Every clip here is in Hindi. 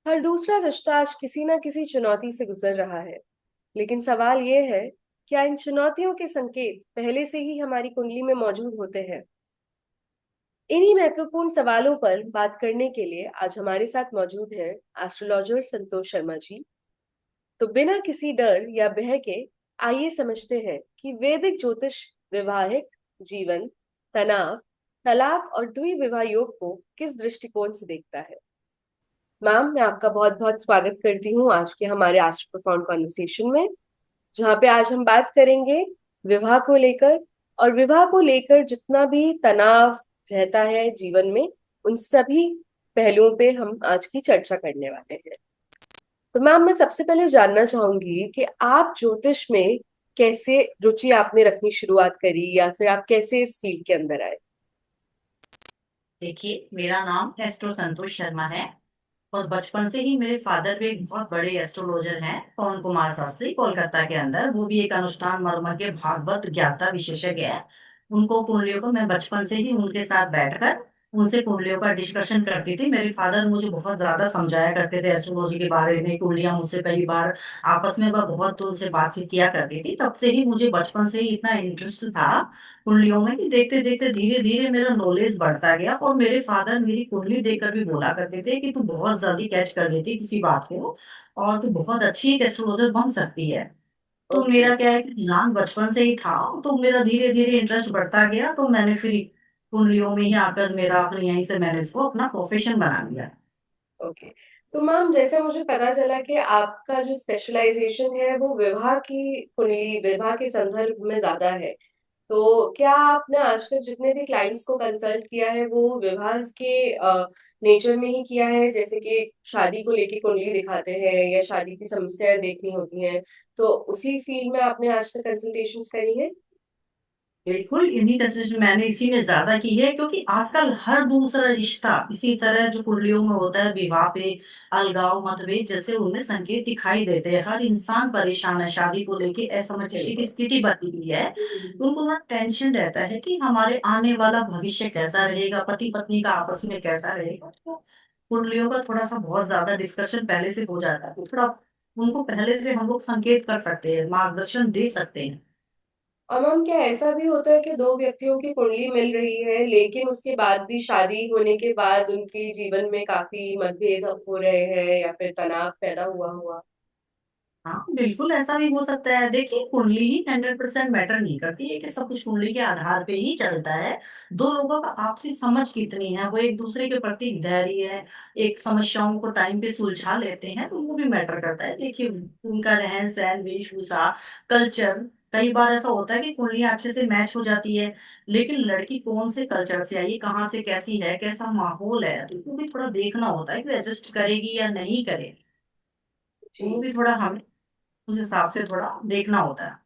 हर दूसरा रिश्ता आज किसी ना किसी चुनौती से गुजर रहा है। लेकिन सवाल ये है, क्या इन चुनौतियों के संकेत पहले से ही हमारी कुंडली में मौजूद होते हैं? इन्हीं महत्वपूर्ण सवालों पर बात करने के लिए आज हमारे साथ मौजूद हैं एस्ट्रोलॉजर संतोष शर्मा जी। तो बिना किसी डर या भय के आइए समझते हैं कि वैदिक ज्योतिष वैवाहिक जीवन, तनाव, तलाक और द्विविवाह योग को किस दृष्टिकोण से देखता है। मैम, मैं आपका बहुत बहुत स्वागत करती हूँ आज के हमारे एस्ट्रो प्रोफाउंड कॉन्वर्सेशन में, जहाँ पे आज हम बात करेंगे विवाह को लेकर। और विवाह को लेकर जितना भी तनाव रहता है जीवन में, उन सभी पहलुओं पे हम आज की चर्चा करने वाले हैं। तो मैम, मैं सबसे पहले जानना चाहूंगी कि आप ज्योतिष में कैसे रुचि आपने रखनी शुरुआत करी, या फिर आप कैसे इस फील्ड के अंदर आए। देखिए, मेरा नाम एस्ट्रो संतोष शर्मा है। और बचपन से ही मेरे फादर भी एक बहुत बड़े एस्ट्रोलॉजर हैं, पवन कुमार शास्त्री, कोलकाता के अंदर। वो भी एक अनुष्ठान मर्म के भागवत ज्ञाता विशेषज्ञ है। उनको कुंडलियों को मैं बचपन से ही उनके साथ बैठकर उनसे कुंडलियों का डिस्कशन करती थी। मेरे फादर मुझे बहुत ज्यादा समझाया करते थे एस्ट्रोलॉजी के बारे में। कुंडलियां मुझसे कई बार आपस में वह बहुत उनसे बातचीत किया करती थी। तब से ही मुझे बचपन से ही इतना इंटरेस्ट था कुंडलियों में कि देखते देखते धीरे धीरे मेरा नॉलेज बढ़ता गया। और मेरे फादर मेरी कुंडली देखकर भी बोला करते थे कि तू बहुत जल्दी कैच कर लेती किसी बात को, और तू बहुत अच्छी एक एस्ट्रोलॉजर बन सकती है। तो ओके। मेरा क्या है कि रुझान बचपन से ही था। तो मेरा धीरे धीरे इंटरेस्ट बढ़ता गया, तो मैंने फिर कुंडलियों में ही आकर मेरा अपने यहीं से मैंने इसको अपना प्रोफेशन बना लिया। ओके। तो मैम, जैसे मुझे पता चला कि आपका जो स्पेशलाइजेशन है वो विवाह की कुंडली, विवाह के संदर्भ में ज्यादा है। तो क्या आपने आज तक जितने भी क्लाइंट्स को कंसल्ट किया है वो विवाह के नेचर में ही किया है, जैसे कि शादी को लेके कुंडली दिखाते हैं या शादी की समस्याएं देखनी होती हैं, तो उसी फील्ड में आपने आज तक कंसल्टेशंस करी है? बिल्कुल, इन्हीं कंसेशन मैंने इसी में ज्यादा की है, क्योंकि आजकल हर दूसरा रिश्ता इसी तरह जो कुंडलियों में होता है, विवाह पे अलगाव मतभेद जैसे उनमें संकेत दिखाई देते हैं। हर इंसान परेशान है, शादी को लेके असमंजस की बिल्कुल। स्थिति बनी हुई है। उनको ना टेंशन रहता है कि हमारे आने वाला भविष्य कैसा रहेगा, पति पत्नी का आपस में कैसा रहेगा। तो कुंडलियों का थोड़ा सा बहुत ज्यादा डिस्कशन पहले से हो जाता है, तो थोड़ा उनको पहले से हम लोग संकेत कर सकते हैं, मार्गदर्शन दे सकते हैं। और मैम, क्या ऐसा भी होता है कि दो व्यक्तियों की कुंडली मिल रही है लेकिन उसके बाद भी, शादी होने के बाद उनके जीवन में काफी मतभेद हो रहे हैं या फिर तनाव पैदा हुआ हुआ? हाँ, बिल्कुल ऐसा भी हो सकता है। देखिए, कुंडली ही 100% मैटर नहीं करती है कि सब कुछ कुंडली के आधार पे ही चलता है। दो लोगों का आपसी समझ कितनी है, वो एक दूसरे के प्रति धैर्य है, एक समस्याओं को टाइम पे सुलझा लेते हैं, तो वो भी मैटर करता है। देखिए, उनका रहन सहन, वेशभूषा, कल्चर, कई बार ऐसा होता है कि कुंडलियां अच्छे से मैच हो जाती है, लेकिन लड़की कौन से कल्चर से आई, कहाँ से, कैसी है, कैसा माहौल है, तो वो भी थोड़ा देखना होता है कि एडजस्ट करेगी या नहीं करेगी। वो जी। भी थोड़ा हमें उस हिसाब से थोड़ा देखना होता है।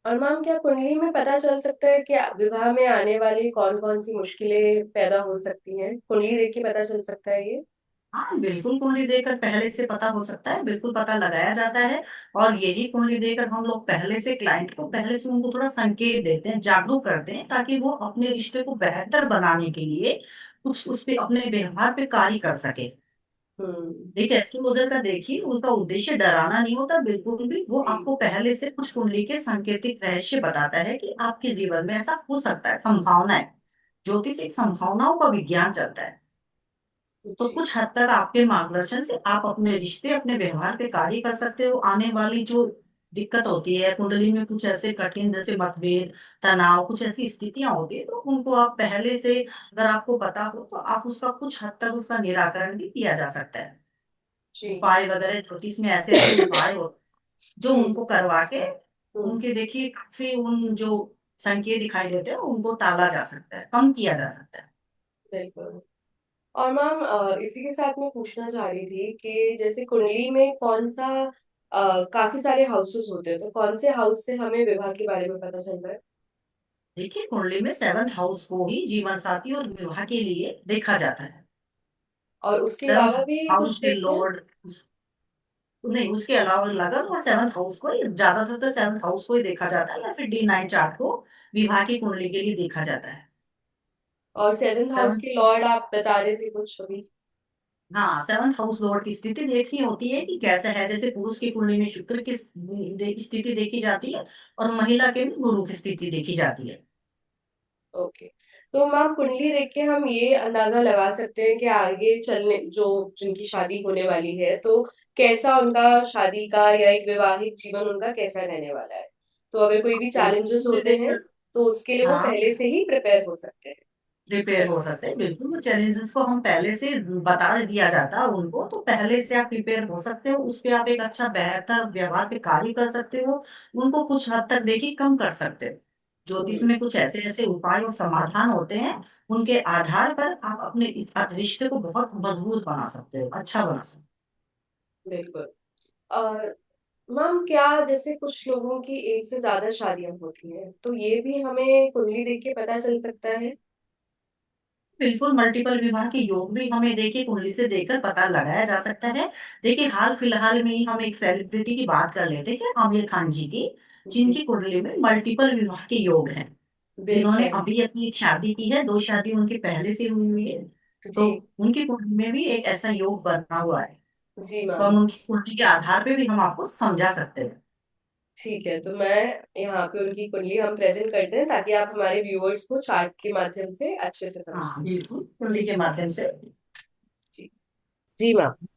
और मैम, क्या कुंडली में पता चल सकता है कि विवाह में आने वाली कौन कौन सी मुश्किलें पैदा हो सकती हैं? कुंडली देख के पता चल सकता है ये? हाँ, बिल्कुल कुंडली देखकर पहले से पता हो सकता है, बिल्कुल पता लगाया जाता है। और यही कुंडली देखकर हम लोग पहले से क्लाइंट को, पहले से उनको थोड़ा संकेत देते हैं, जागरूक करते हैं, ताकि वो अपने रिश्ते को बेहतर बनाने के लिए कुछ उस पे अपने व्यवहार पे कार्य कर सके। हम्म। देखिए, एस्ट्रोलॉजर का देखिए उनका उद्देश्य डराना नहीं होता बिल्कुल भी। वो जी। आपको पहले से कुछ कुंडली के सांकेतिक रहस्य बताता है कि आपके जीवन में ऐसा हो सकता है, संभावना है। ज्योतिष एक संभावनाओं का विज्ञान चलता है। तो जी। कुछ हद तक आपके मार्गदर्शन से आप अपने रिश्ते, अपने व्यवहार पे कार्य कर सकते हो। आने वाली जो दिक्कत होती है कुंडली में, कुछ ऐसे कठिन जैसे मतभेद, तनाव, कुछ ऐसी स्थितियां होती है, तो उनको आप पहले से अगर आपको पता हो तो आप उसका कुछ हद तक उसका निराकरण भी किया जा सकता है। जी। उपाय वगैरह ज्योतिष में ऐसे ऐसे उपाय हो जो हम्म। उनको करवा के हम्म। उनके देखिए काफी उन जो संकेत दिखाई देते हैं उनको टाला जा सकता है, कम किया जा सकता है। बिल्कुल। और मैम, इसी के साथ मैं पूछना चाह रही थी कि जैसे कुंडली में कौन सा, काफी सारे हाउसेस होते हैं, तो कौन से हाउस से हमें विवाह के बारे में पता चलता है? देखिए, कुंडली में सेवंथ हाउस को ही जीवन साथी और विवाह के लिए देखा जाता है। और उसके सेवंथ अलावा भी हाउस कुछ के देखते हैं? लॉर्ड नहीं, उसके अलावा लगन और सेवंथ हाउस को ही ज्यादातर तो सेवंथ हाउस को ही देखा जाता है, या फिर D9 चार्ट को विवाह की कुंडली के लिए देखा जाता है। और सेवेंथ हाउस सेवंथ के लॉर्ड आप बता रहे थे कुछ अभी? हाँ, सेवंथ हाउस लॉर्ड की स्थिति देखनी होती है कि कैसा है। जैसे पुरुष की कुंडली में शुक्र की स्थिति देखी जाती है, और महिला के में गुरु की स्थिति देखी जाती है। ओके। तो मैम कुंडली देख के हम ये अंदाजा लगा सकते हैं कि आगे चलने जो जिनकी शादी होने वाली है तो कैसा उनका शादी का या एक वैवाहिक जीवन उनका कैसा रहने वाला है। तो अगर कोई भी बिल्कुल चैलेंजेस कुंडली होते हैं देखकर। तो उसके लिए वो हाँ, पहले से ही प्रिपेयर हो सकते हैं। प्रिपेयर हो सकते हैं, बिल्कुल। वो चैलेंजेस को हम पहले से बता दिया जाता है उनको, तो पहले से आप प्रिपेयर हो सकते हो। उस पे आप एक अच्छा बेहतर व्यवहार पे कार्य कर सकते हो। उनको कुछ हद तक देखिए कम कर सकते हो। ज्योतिष हम्म, में कुछ ऐसे ऐसे उपाय और समाधान होते हैं, उनके आधार पर आप अपने इस रिश्ते को बहुत मजबूत बना सकते हो, अच्छा बना सकते बिल्कुल। और मैम क्या जैसे कुछ लोगों की एक से ज्यादा शादियां होती हैं तो ये भी हमें कुंडली देख के पता चल सकता है। हो। बिल्कुल, मल्टीपल विवाह के योग भी हमें देखिए कुंडली से देखकर पता लगाया जा सकता है। देखिए, हाल फिलहाल में ही हम एक सेलिब्रिटी की बात कर लेते हैं, आमिर खान जी की, जी। जिनकी कुंडली में मल्टीपल विवाह के योग हैं। जिन्होंने बिल्कुल। अभी अपनी एक शादी की है, 2 शादी उनकी पहले से हुई हुई है। तो जी। उनकी कुंडली में भी एक ऐसा योग बना हुआ है। जी तो मैम। हम उनकी कुंडली के आधार पे भी हम आपको समझा सकते हैं। ठीक है, तो मैं यहाँ पे उनकी कुंडली हम प्रेजेंट करते हैं ताकि आप हमारे व्यूअर्स को चार्ट के माध्यम से अच्छे से समझें। हाँ, बिल्कुल, कुंडली के माध्यम से। जी। जी मैम।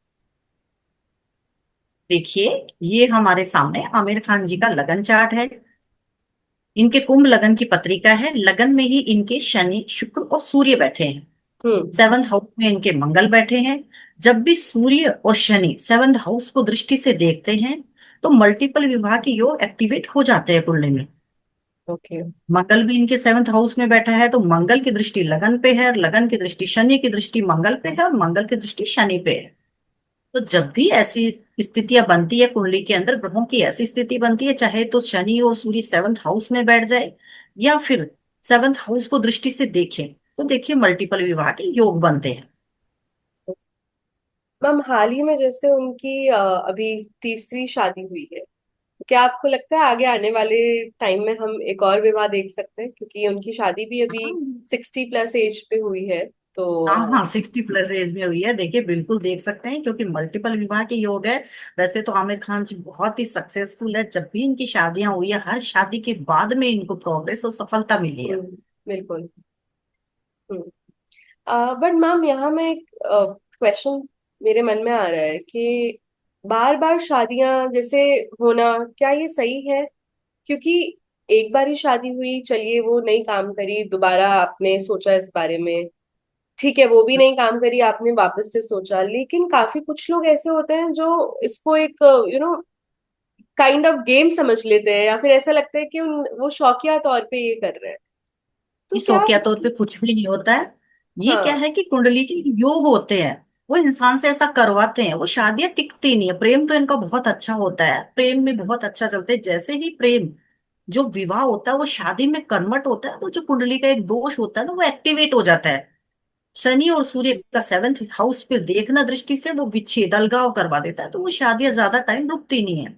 देखिए, ये हमारे सामने आमिर खान जी का लगन चार्ट है। इनके कुंभ लगन की पत्रिका है। लगन में ही इनके शनि, शुक्र और सूर्य बैठे हैं। हम्म। सेवंथ हाउस में इनके मंगल बैठे हैं। जब भी सूर्य और शनि सेवंथ हाउस को दृष्टि से देखते हैं, तो मल्टीपल विवाह के योग एक्टिवेट हो जाते हैं कुंडली में। ओके। मंगल भी इनके सेवंथ हाउस में बैठा है, तो मंगल की दृष्टि लगन पे है, लगन की दृष्टि शनि की दृष्टि मंगल पे है, और मंगल की दृष्टि शनि पे है। तो जब भी ऐसी स्थितियां बनती है कुंडली के अंदर, ग्रहों की ऐसी स्थिति बनती है, चाहे तो शनि और सूर्य सेवंथ हाउस में बैठ जाए, या फिर सेवंथ हाउस को दृष्टि से देखें, तो देखिए मल्टीपल विवाह के योग बनते हैं। मैम हाल ही में जैसे उनकी अभी तीसरी शादी हुई है तो क्या आपको लगता है आगे आने वाले टाइम में हम एक और विवाह देख सकते हैं क्योंकि उनकी शादी भी अभी हाँ, 60+ एज पे हुई है तो हाँ, हाँ, 60+ एज में हुई है। देखिए, बिल्कुल देख सकते हैं, क्योंकि मल्टीपल विवाह के योग है। वैसे तो आमिर खान जी बहुत ही सक्सेसफुल है। जब भी इनकी शादियां हुई है, हर शादी के बाद में इनको प्रोग्रेस और सफलता मिली है। बिल्कुल। बट मैम यहाँ में एक क्वेश्चन मेरे मन में आ रहा है कि बार बार शादियां जैसे होना क्या ये सही है। क्योंकि एक बार ही शादी हुई चलिए वो नहीं काम करी दोबारा आपने सोचा इस बारे में। ठीक है वो भी नहीं काम करी आपने वापस से सोचा लेकिन काफी कुछ लोग ऐसे होते हैं जो इसको एक काइंड ऑफ गेम समझ लेते हैं या फिर ऐसा लगता है कि वो शौकिया तौर पे ये कर रहे हैं। तो ये क्या शौकिया तौर पे इसकी। कुछ भी नहीं होता है। ये क्या हाँ। है कि कुंडली के योग होते हैं, वो इंसान से ऐसा करवाते हैं। वो शादियां टिकती नहीं है। प्रेम तो इनका बहुत अच्छा होता है, प्रेम में बहुत अच्छा चलते हैं। जैसे ही प्रेम, जो विवाह होता है वो शादी में कन्वर्ट होता है, तो जो कुंडली का एक दोष होता है ना, वो एक्टिवेट हो जाता है। शनि और सूर्य का सेवंथ हाउस पे देखना दृष्टि से वो विच्छेद, अलगाव करवा देता है, तो वो शादियां ज्यादा टाइम रुकती नहीं है।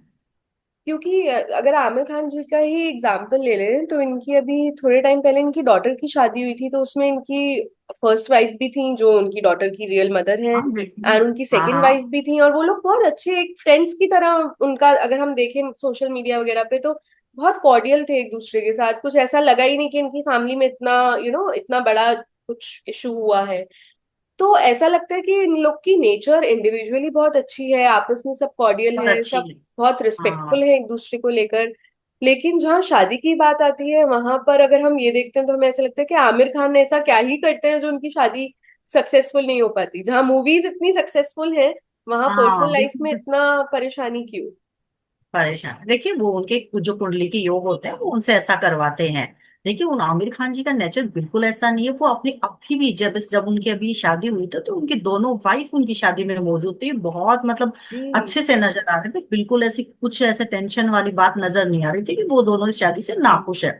क्योंकि अगर आमिर खान जी का ही एग्जाम्पल ले लें तो इनकी अभी थोड़े टाइम पहले इनकी डॉटर की शादी हुई थी तो उसमें इनकी फर्स्ट वाइफ भी थी जो उनकी डॉटर की रियल मदर है हाँ, बिल्कुल। एंड उनकी हाँ, सेकंड वाइफ हाँ, भी थी और वो लोग बहुत अच्छे एक फ्रेंड्स की तरह उनका अगर हम देखें सोशल मीडिया वगैरह पे तो बहुत कॉर्डियल थे एक दूसरे के साथ। कुछ ऐसा लगा ही नहीं कि इनकी फैमिली में इतना इतना बड़ा कुछ इशू हुआ है। तो ऐसा लगता है कि इन लोग की नेचर इंडिविजुअली बहुत अच्छी है आपस में सब कॉर्डियल बहुत है अच्छी सब है। बहुत रिस्पेक्टफुल हाँ, है एक दूसरे को लेकर। लेकिन जहाँ शादी की बात आती है वहां पर अगर हम ये देखते हैं तो हमें ऐसा लगता है कि आमिर खान ने ऐसा क्या ही करते हैं जो उनकी शादी सक्सेसफुल नहीं हो पाती। जहाँ मूवीज इतनी सक्सेसफुल है वहां पर्सनल हाँ, लाइफ में बिल्कुल। इतना परेशानी क्यों। परेशान है। देखिए, वो उनके जो कुंडली के योग होते हैं वो उनसे ऐसा करवाते हैं। देखिए, उन आमिर खान जी का नेचर बिल्कुल ऐसा नहीं है। वो अपनी अभी भी, जब जब उनकी अभी शादी हुई थी, तो उनकी दोनों वाइफ उनकी शादी में मौजूद थी। बहुत मतलब जी। अच्छे से नजर आ रहे थे। बिल्कुल ऐसी कुछ ऐसे टेंशन वाली बात नजर नहीं आ रही थी कि वो दोनों इस शादी से नाखुश है।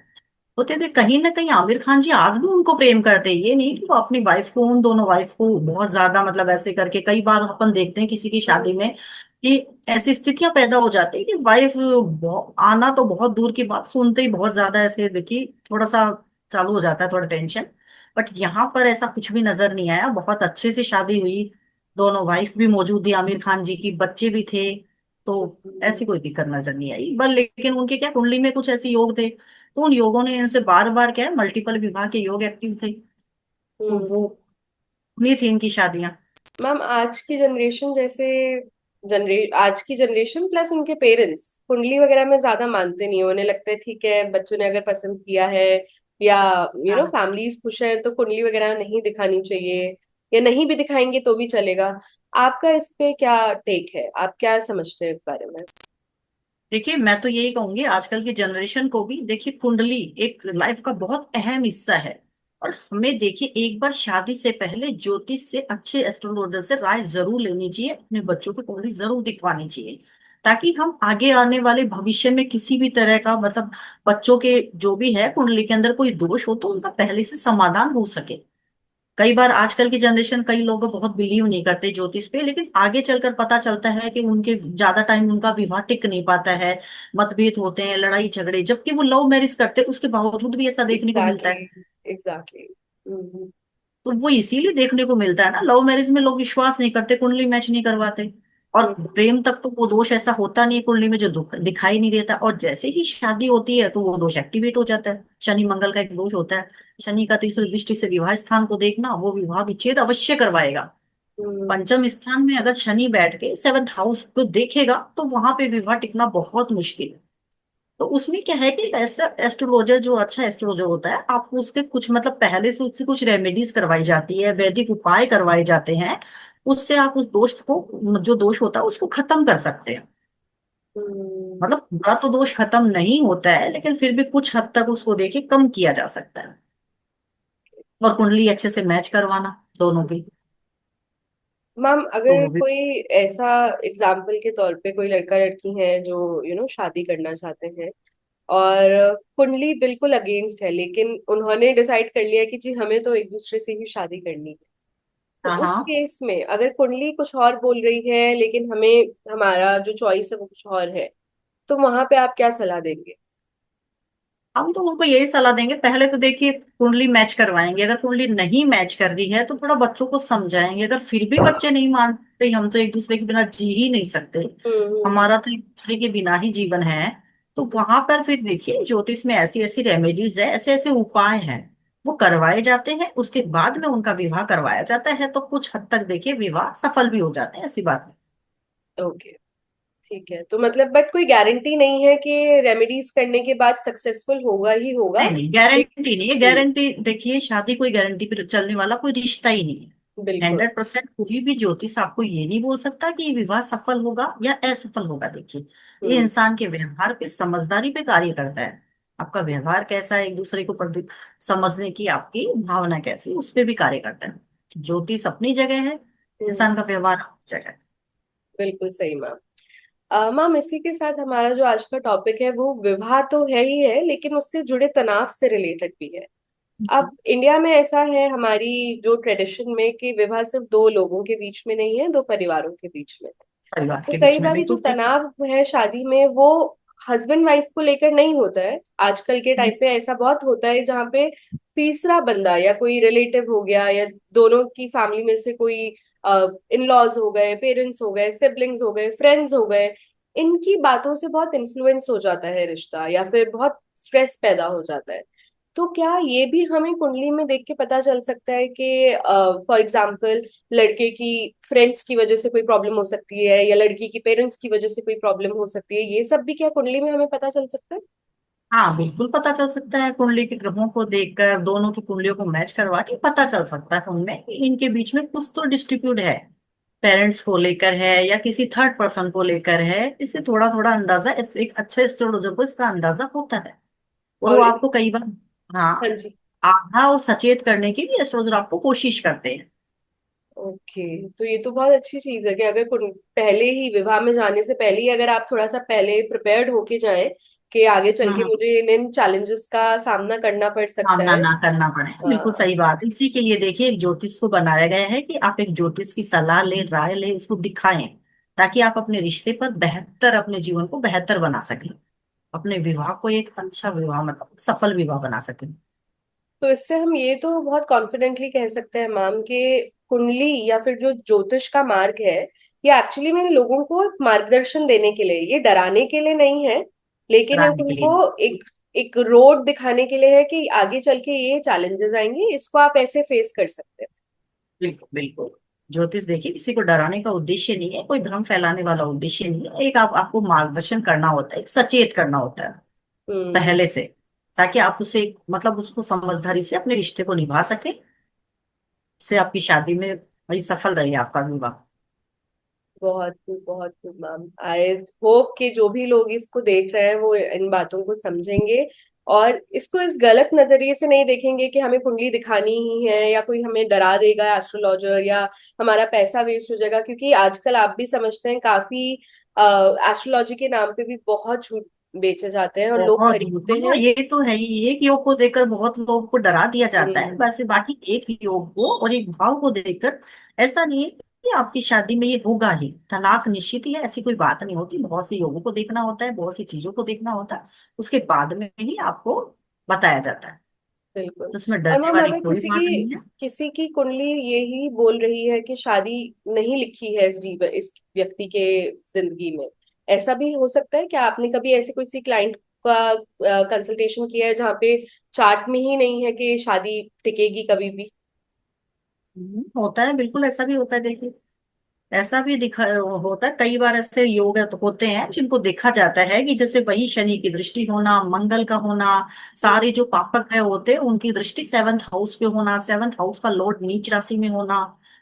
होते थे कहीं ना कहीं। आमिर खान जी आज भी उनको प्रेम करते हैं। ये नहीं कि वो अपनी वाइफ को, उन दोनों वाइफ को बहुत ज्यादा मतलब ऐसे करके, कई बार अपन देखते हैं किसी की शादी में कि ऐसी स्थितियां पैदा हो जाती है कि वाइफ आना तो बहुत दूर की बात, सुनते ही बहुत ज्यादा ऐसे देखिए थोड़ा सा चालू हो जाता है, थोड़ा टेंशन। बट यहाँ पर ऐसा कुछ भी नजर नहीं आया। बहुत अच्छे से शादी हुई। दोनों वाइफ भी मौजूद थी आमिर खान जी की, बच्चे भी थे। तो हम्म। ऐसी कोई दिक्कत नजर नहीं आई, बस लेकिन उनके क्या कुंडली में कुछ ऐसे योग थे, तो उन योगों ने इनसे बार बार क्या है मल्टीपल विवाह के योग एक्टिव थे, तो हम्म। वो हुई थी इनकी शादियां। मैम आज की जनरेशन जैसे आज की जनरेशन प्लस उनके पेरेंट्स कुंडली वगैरह में ज्यादा मानते नहीं है। उन्हें लगता है ठीक है, बच्चों ने अगर पसंद किया है या हाँ फैमिलीज खुश है तो कुंडली वगैरह नहीं दिखानी चाहिए, या नहीं भी दिखाएंगे तो भी चलेगा। आपका इस पे क्या टेक है? आप क्या समझते हैं इस बारे में? देखिए, मैं तो यही कहूंगी आजकल की जनरेशन को भी देखिए, कुंडली एक लाइफ का बहुत अहम हिस्सा है। और हमें देखिए एक बार शादी से पहले ज्योतिष से, अच्छे एस्ट्रोलॉजर से राय जरूर लेनी चाहिए, अपने बच्चों की कुंडली जरूर दिखवानी चाहिए, ताकि हम आगे आने वाले भविष्य में किसी भी तरह का मतलब बच्चों के जो भी है कुंडली के अंदर कोई दोष हो तो उनका पहले से समाधान हो सके। कई बार आजकल की जनरेशन, कई लोग बहुत बिलीव नहीं करते ज्योतिष पे, लेकिन आगे चलकर पता चलता है कि उनके ज्यादा टाइम उनका विवाह टिक नहीं पाता है, मतभेद होते हैं, लड़ाई झगड़े, जबकि वो लव मैरिज करते हैं उसके बावजूद भी ऐसा देखने को मिलता एग्जैक्टली, है। एग्जैक्टली। तो वो इसीलिए देखने को मिलता है ना, लव मैरिज में लोग विश्वास नहीं करते, कुंडली मैच नहीं करवाते। और प्रेम तक तो वो दोष ऐसा होता नहीं है कुंडली में जो दिखाई नहीं देता, और जैसे ही शादी होती है तो वो दोष एक्टिवेट हो जाता है। शनि मंगल का एक दोष होता है, शनि का तीसरी दृष्टि से विवाह स्थान को देखना, वो विवाह विच्छेद अवश्य करवाएगा। पंचम स्थान में अगर शनि बैठ के सेवंथ हाउस को देखेगा तो वहां पे विवाह टिकना बहुत मुश्किल है। तो उसमें क्या है कि एक ऐसा एस्ट्रोलॉजर, जो अच्छा एस्ट्रोलॉजर होता है, आपको उसके कुछ मतलब पहले से उससे कुछ रेमेडीज करवाई जाती है, वैदिक उपाय करवाए जाते हैं, उससे आप उस दोस्त को, जो दोष होता है उसको खत्म कर सकते हैं। हम्म। मतलब पूरा तो दोष खत्म नहीं होता है, लेकिन फिर भी कुछ हद तक उसको देखिए कम किया जा सकता है। और कुंडली अच्छे से मैच करवाना दोनों की, मैम तो अगर वो भी। कोई ऐसा एग्जाम्पल के तौर पे कोई लड़का लड़की है जो शादी करना चाहते हैं, और कुंडली बिल्कुल अगेंस्ट है, लेकिन उन्होंने डिसाइड कर लिया कि जी हमें तो एक दूसरे से ही शादी करनी है। तो हाँ उस हाँ। केस में अगर कुंडली कुछ और बोल रही है लेकिन हमें हमारा जो चॉइस है वो कुछ और है, तो वहां पे आप क्या सलाह देंगे? हम तो उनको यही सलाह देंगे, पहले तो देखिए कुंडली मैच करवाएंगे, अगर कुंडली नहीं मैच कर रही है तो थोड़ा बच्चों को समझाएंगे, अगर फिर भी बच्चे नहीं मानते, हम तो एक दूसरे के बिना जी ही नहीं सकते, हम्म। हमारा तो एक दूसरे के बिना ही जीवन है, तो वहां पर फिर देखिए ज्योतिष में ऐसी ऐसी रेमेडीज है, ऐसे ऐसे उपाय हैं, वो करवाए जाते हैं, उसके बाद में उनका विवाह करवाया जाता है, तो कुछ हद तक देखिए विवाह सफल भी हो जाते हैं, ऐसी बात नहीं। ओके, ठीक है। तो मतलब बट कोई गारंटी नहीं है कि रेमेडीज करने के बाद सक्सेसफुल होगा ही होगा। नहीं नहीं, गारंटी नहीं है, हम्म। गारंटी देखिए शादी कोई गारंटी पे चलने वाला कोई रिश्ता ही नहीं है। बिल्कुल। 100% कोई भी ज्योतिष आपको ये नहीं बोल सकता कि ये विवाह सफल होगा या असफल होगा। देखिए, ये हम्म। इंसान के व्यवहार पे, समझदारी पे कार्य करता है। आपका व्यवहार कैसा है, एक दूसरे को समझने की आपकी भावना कैसी, उस पे भी कार्य करता है। ज्योतिष अपनी जगह है, हम्म। इंसान का व्यवहार अपनी जगह है। बिल्कुल सही मैम। मैम इसी के साथ हमारा जो आज का टॉपिक है वो विवाह तो है ही है, लेकिन उससे जुड़े तनाव से रिलेटेड भी है। अब इंडिया में ऐसा है हमारी जो ट्रेडिशन में कि विवाह सिर्फ दो लोगों के बीच में नहीं है, दो परिवारों के बीच में है। परिवार तो के कई बीच में बार ये जो बिल्कुल सही। तनाव है शादी में वो हस्बैंड वाइफ को लेकर नहीं होता है। आजकल के टाइम पे ऐसा बहुत होता है जहाँ पे तीसरा बंदा या कोई रिलेटिव हो गया, या दोनों की फैमिली में से कोई इन लॉज हो गए, पेरेंट्स हो गए, सिबलिंग्स हो गए, फ्रेंड्स हो गए, इनकी बातों से बहुत इन्फ्लुएंस हो जाता है रिश्ता, या फिर बहुत स्ट्रेस पैदा हो जाता है। तो क्या ये भी हमें कुंडली में देख के पता चल सकता है कि फॉर एग्जाम्पल लड़के की फ्रेंड्स की वजह से कोई प्रॉब्लम हो सकती है, या लड़की की पेरेंट्स की वजह से कोई प्रॉब्लम हो सकती है? ये सब भी क्या कुंडली में हमें पता चल सकता है? हाँ बिल्कुल पता चल सकता है, कुंडली के ग्रहों को देखकर, दोनों की कुंडलियों को मैच करवा के पता चल सकता है उनमें कि इनके बीच में कुछ तो डिस्ट्रीब्यूट है, पेरेंट्स को लेकर है या किसी थर्ड पर्सन को लेकर है। इससे थोड़ा थोड़ा अंदाजा एक अच्छे एस्ट्रोलॉजर को इसका अंदाजा होता है, और वो और आपको कई बार, हाँ हाँ, जी। आधा और सचेत करने की भी एस्ट्रोलॉजर आपको कोशिश करते हैं। ओके, तो ये तो बहुत अच्छी चीज है कि अगर पहले ही विवाह में जाने से पहले ही अगर आप थोड़ा सा पहले प्रिपेयर्ड होके जाएं कि आगे चल के हम्म। मुझे इन चैलेंजेस का सामना करना पड़ सकता सामना है। ना करना पड़े, बिल्कुल हाँ। सही बात है। इसी के लिए देखिए एक ज्योतिष को बनाया गया है कि आप एक ज्योतिष की सलाह ले, राय ले, उसको दिखाएं, ताकि आप अपने रिश्ते पर बेहतर, अपने जीवन को बेहतर बना सकें, अपने विवाह को एक अच्छा विवाह मतलब सफल विवाह बना सकें। तो इससे हम ये तो बहुत कॉन्फिडेंटली कह सकते हैं मैम कि कुंडली या फिर जो ज्योतिष का मार्ग है, ये एक्चुअली में लोगों को एक मार्गदर्शन देने के लिए, ये डराने के लिए नहीं है, लेकिन कराने के उनको लिए। एक एक रोड दिखाने के लिए है कि आगे चल के ये चैलेंजेस आएंगे, इसको आप ऐसे फेस कर सकते बिल्कुल बिल्कुल। ज्योतिष देखिए किसी को डराने का उद्देश्य नहीं है, कोई भ्रम फैलाने वाला उद्देश्य नहीं है, एक आपको मार्गदर्शन करना होता है, एक सचेत करना होता है हो। पहले से, ताकि आप उसे मतलब उसको समझदारी से अपने रिश्ते को निभा सके, इससे आपकी शादी में वही सफल रहे आपका विवाह। बहुत खूब, बहुत खूब मैम। आई होप कि जो भी लोग इसको देख रहे हैं वो इन बातों को समझेंगे और इसको इस गलत नजरिए से नहीं देखेंगे कि हमें कुंडली दिखानी ही है या कोई हमें डरा देगा एस्ट्रोलॉजर, या हमारा पैसा वेस्ट हो जाएगा, क्योंकि आजकल आप भी समझते हैं काफी एस्ट्रोलॉजी के नाम पे भी बहुत झूठ बेचे जाते हैं और लोग बहुत खरीदते हाँ, हैं। ये तो है ही, एक योग को देखकर बहुत लोगों को डरा दिया जाता है, हम्म, वैसे बाकी एक योग को और एक भाव को देखकर ऐसा नहीं है कि आपकी शादी में ये होगा ही, तलाक निश्चित ही है, ऐसी कोई बात नहीं होती। बहुत सी योगों को देखना होता है, बहुत सी चीजों को देखना होता है, उसके बाद में ही आपको बताया जाता है। बिल्कुल। तो उसमें और डरने मैम वाली अगर कोई बात नहीं है। किसी की कुंडली यही बोल रही है कि शादी नहीं लिखी है इस व्यक्ति के जिंदगी में, ऐसा भी हो सकता है क्या? आपने कभी ऐसे कोई सी क्लाइंट का कंसल्टेशन किया है जहाँ पे चार्ट में ही नहीं है कि शादी टिकेगी कभी भी? होता है, बिल्कुल ऐसा भी होता है। देखिए ऐसा भी दिखा होता है, कई बार ऐसे योग तो होते हैं जिनको देखा जाता है कि जैसे वही शनि की दृष्टि होना, मंगल का होना, हम्म, सारे जो पापक ग्रह होते हैं उनकी दृष्टि सेवंथ हाउस पे होना, सेवंथ हाउस का लॉर्ड नीच राशि में होना,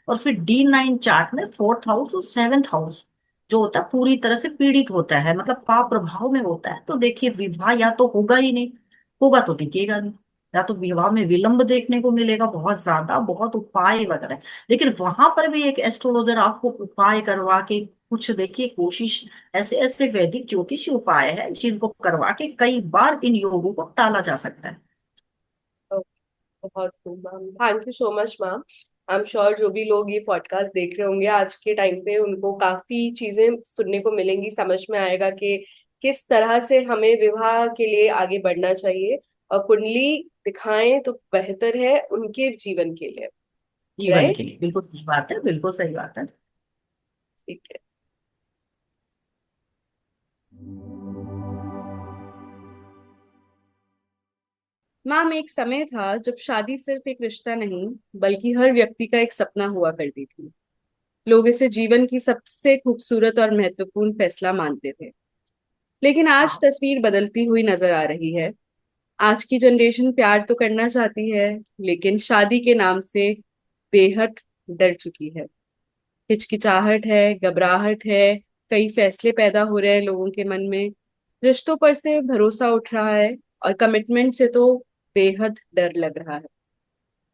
और फिर D9 चार्ट में फोर्थ हाउस और सेवंथ हाउस जो होता है पूरी तरह से पीड़ित होता है, मतलब पाप प्रभाव में होता है। तो देखिए विवाह या तो होगा ही नहीं, होगा तो टिकेगा नहीं, या तो विवाह में विलंब देखने को मिलेगा बहुत ज्यादा, बहुत उपाय वगैरह। लेकिन वहां पर भी एक एस्ट्रोलॉजर आपको उपाय करवा के कुछ देखिए कोशिश, ऐसे ऐसे वैदिक ज्योतिषी उपाय है जिनको करवा के कई बार इन योगों को टाला जा सकता है। बहुत खूब ma'am, thank you so much ma'am. I am sure जो भी लोग ये पॉडकास्ट देख रहे होंगे आज के टाइम पे, उनको काफी चीजें सुनने को मिलेंगी, समझ में आएगा कि किस तरह से हमें विवाह के लिए आगे बढ़ना चाहिए, और कुंडली दिखाएं तो बेहतर है उनके जीवन के लिए। जीवन राइट। के लिए बिल्कुल सही बात है, बिल्कुल सही बात है। ठीक है। मैम एक समय था जब शादी सिर्फ एक रिश्ता नहीं बल्कि हर व्यक्ति का एक सपना हुआ करती थी। लोग इसे जीवन की सबसे खूबसूरत और महत्वपूर्ण फैसला मानते थे। लेकिन आज हाँ तस्वीर बदलती हुई नजर आ रही है। आज की जनरेशन प्यार तो करना चाहती है, लेकिन शादी के नाम से बेहद डर चुकी है। हिचकिचाहट है, घबराहट है, कई फैसले पैदा हो रहे हैं लोगों के मन में। रिश्तों पर से भरोसा उठ रहा है और कमिटमेंट से तो बेहद डर लग रहा है।